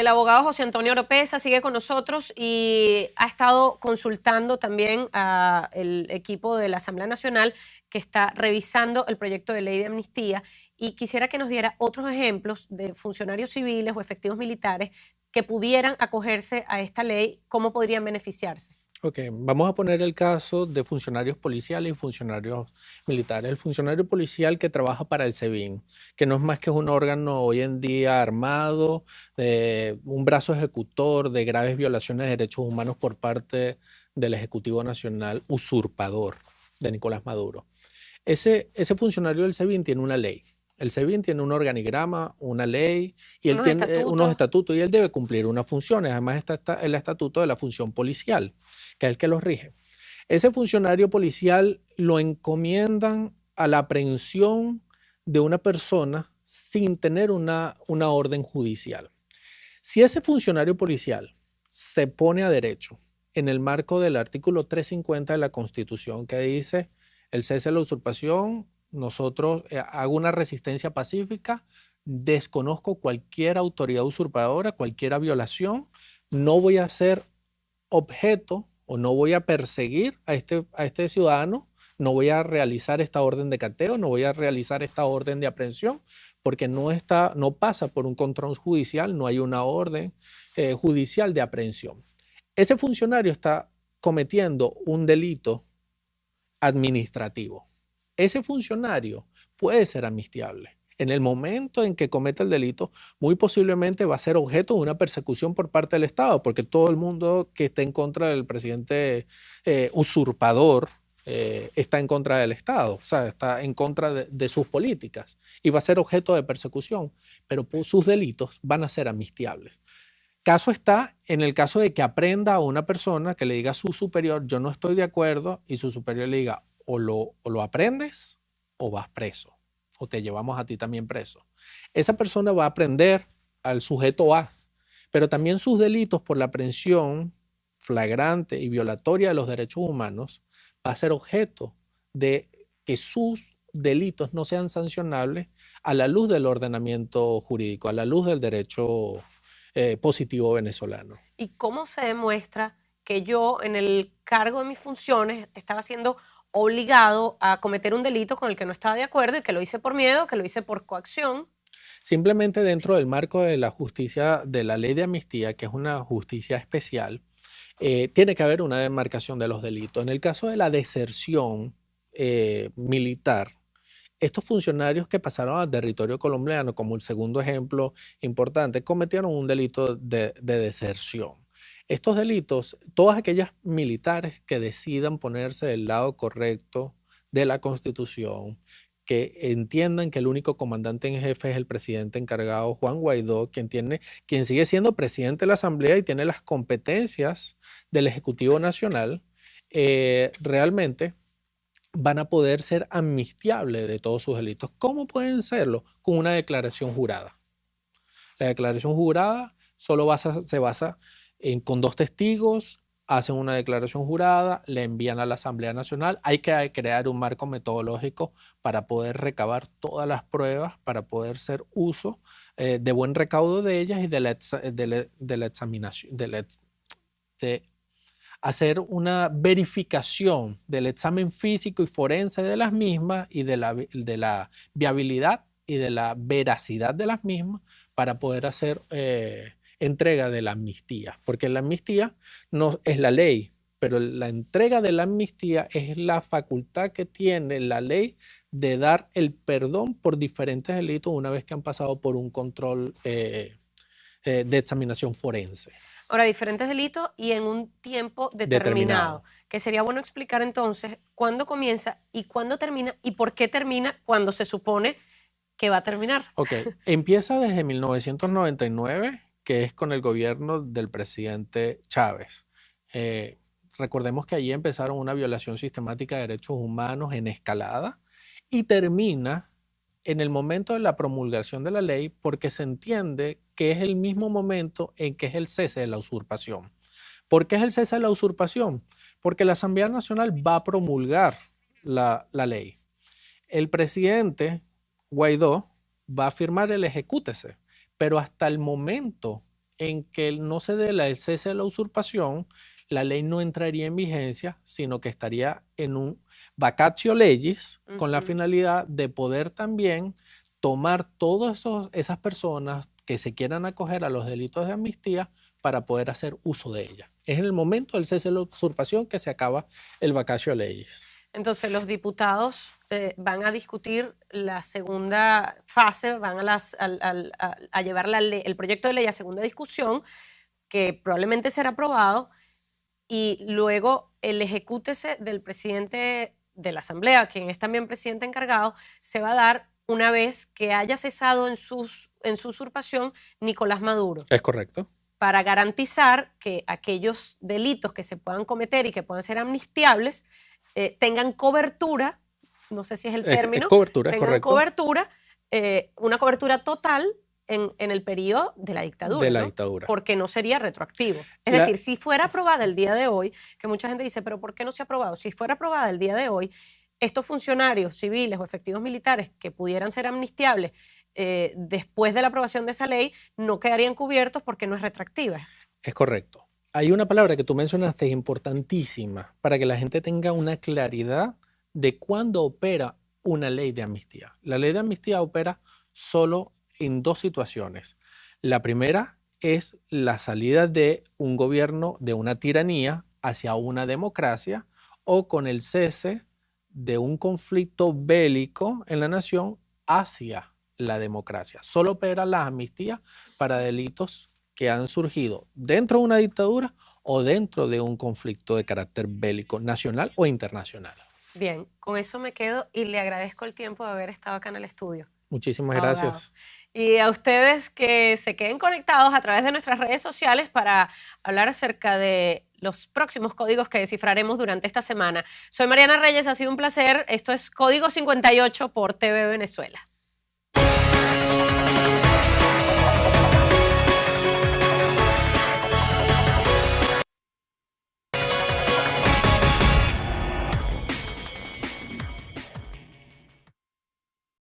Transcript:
El abogado José Antonio Oropesa sigue con nosotros y ha estado consultando también al equipo de la Asamblea Nacional que está revisando el proyecto de ley de amnistía, y quisiera que nos diera otros ejemplos de funcionarios civiles o efectivos militares que pudieran acogerse a esta ley, cómo podrían beneficiarse. Ok, vamos a poner el caso de funcionarios policiales y funcionarios militares. El funcionario policial que trabaja para el SEBIN, que no es más que un órgano hoy en día armado, un brazo ejecutor de graves violaciones de derechos humanos por parte del Ejecutivo Nacional usurpador de Nicolás Maduro. Ese funcionario del SEBIN tiene una ley. El SEBIN tiene un organigrama, una ley, y él tiene unos estatutos, y él debe cumplir unas funciones. Además está el estatuto de la función policial, que es el que los rige. Ese funcionario policial lo encomiendan a la aprehensión de una persona sin tener una orden judicial. Si ese funcionario policial se pone a derecho en el marco del artículo 350 de la Constitución, que dice el cese de la usurpación, nosotros hago una resistencia pacífica, desconozco cualquier autoridad usurpadora, cualquier violación, no voy a ser objeto o no voy a perseguir a este ciudadano, no voy a realizar esta orden de cateo, no voy a realizar esta orden de aprehensión, porque no pasa por un control judicial, no hay una orden judicial de aprehensión. Ese funcionario está cometiendo un delito administrativo. Ese funcionario puede ser amnistiable. En el momento en que cometa el delito, muy posiblemente va a ser objeto de una persecución por parte del Estado, porque todo el mundo que esté en contra del presidente usurpador está en contra del Estado, o sea, está en contra de sus políticas y va a ser objeto de persecución, pero sus delitos van a ser amnistiables. Caso está en el caso de que aprenda a una persona que le diga a su superior, yo no estoy de acuerdo, y su superior le diga, o lo aprendes o vas preso, o te llevamos a ti también preso. Esa persona va a aprender al sujeto A, pero también sus delitos por la aprehensión flagrante y violatoria de los derechos humanos va a ser objeto de que sus delitos no sean sancionables a la luz del ordenamiento jurídico, a la luz del derecho positivo venezolano. ¿Y cómo se demuestra que yo, en el cargo de mis funciones, estaba siendo obligado a cometer un delito con el que no estaba de acuerdo y que lo hice por miedo, que lo hice por coacción? Simplemente dentro del marco de la justicia, de la ley de amnistía, que es una justicia especial, tiene que haber una demarcación de los delitos. En el caso de la deserción militar, estos funcionarios que pasaron al territorio colombiano, como el segundo ejemplo importante, cometieron un delito de deserción. Estos delitos, todas aquellas militares que decidan ponerse del lado correcto de la Constitución, que entiendan que el único comandante en jefe es el presidente encargado, Juan Guaidó, quien sigue siendo presidente de la Asamblea y tiene las competencias del Ejecutivo Nacional, realmente van a poder ser amnistiables de todos sus delitos. ¿Cómo pueden serlo? Con una declaración jurada. La declaración jurada solo se basa con dos testigos, hacen una declaración jurada, le envían a la Asamblea Nacional. Hay que crear un marco metodológico para poder recabar todas las pruebas, para poder hacer uso de buen recaudo de ellas y de la examinación, hacer una verificación del examen físico y forense de las mismas y de la viabilidad y de la veracidad de las mismas para poder hacer entrega de la amnistía. Porque la amnistía no es la ley, pero la entrega de la amnistía es la facultad que tiene la ley de dar el perdón por diferentes delitos una vez que han pasado por un control de examinación forense. Ahora, diferentes delitos y en un tiempo determinado. Que sería bueno explicar entonces cuándo comienza y cuándo termina y por qué termina cuando se supone que va a terminar. Ok, empieza desde 1999, que es con el gobierno del presidente Chávez. Recordemos que allí empezaron una violación sistemática de derechos humanos en escalada y termina en el momento de la promulgación de la ley, porque se entiende que es el mismo momento en que es el cese de la usurpación. ¿Por qué es el cese de la usurpación? Porque la Asamblea Nacional va a promulgar la ley. El presidente Guaidó va a firmar el ejecútese, pero hasta el momento en que no se dé el cese de la usurpación, la ley no entraría en vigencia, sino que estaría en un vacatio legis con la finalidad de poder también tomar todas esas personas que se quieran acoger a los delitos de amnistía para poder hacer uso de ella. Es en el momento del cese de la usurpación que se acaba el vacatio legis. Entonces los diputados van a discutir la segunda fase, van a llevar el proyecto de ley a segunda discusión, que probablemente será aprobado, y luego el ejecútese del presidente de la Asamblea, quien es también presidente encargado, se va a dar una vez que haya cesado en su usurpación Nicolás Maduro. Es correcto. Para garantizar que aquellos delitos que se puedan cometer y que puedan ser amnistiables tengan cobertura, no sé si es el término, cobertura, tengan cobertura, una cobertura total en el periodo de la dictadura. De la ¿no? dictadura. Porque no sería retroactivo. Es decir, si fuera aprobada el día de hoy, que mucha gente dice, pero ¿por qué no se ha aprobado? Si fuera aprobada el día de hoy, estos funcionarios civiles o efectivos militares que pudieran ser amnistiables después de la aprobación de esa ley no quedarían cubiertos porque no es retroactiva. Es correcto. Hay una palabra que tú mencionaste importantísima para que la gente tenga una claridad de cuándo opera una ley de amnistía. La ley de amnistía opera solo en dos situaciones. La primera es la salida de un gobierno, de una tiranía hacia una democracia, o con el cese de un conflicto bélico en la nación hacia la democracia. Solo opera la amnistía para delitos que han surgido dentro de una dictadura o dentro de un conflicto de carácter bélico nacional o internacional. Bien, con eso me quedo y le agradezco el tiempo de haber estado acá en el estudio. Muchísimas gracias. Y a ustedes que se queden conectados a través de nuestras redes sociales para hablar acerca de los próximos códigos que descifraremos durante esta semana. Soy Mariana Reyes, ha sido un placer. Esto es Código 58 por TV Venezuela.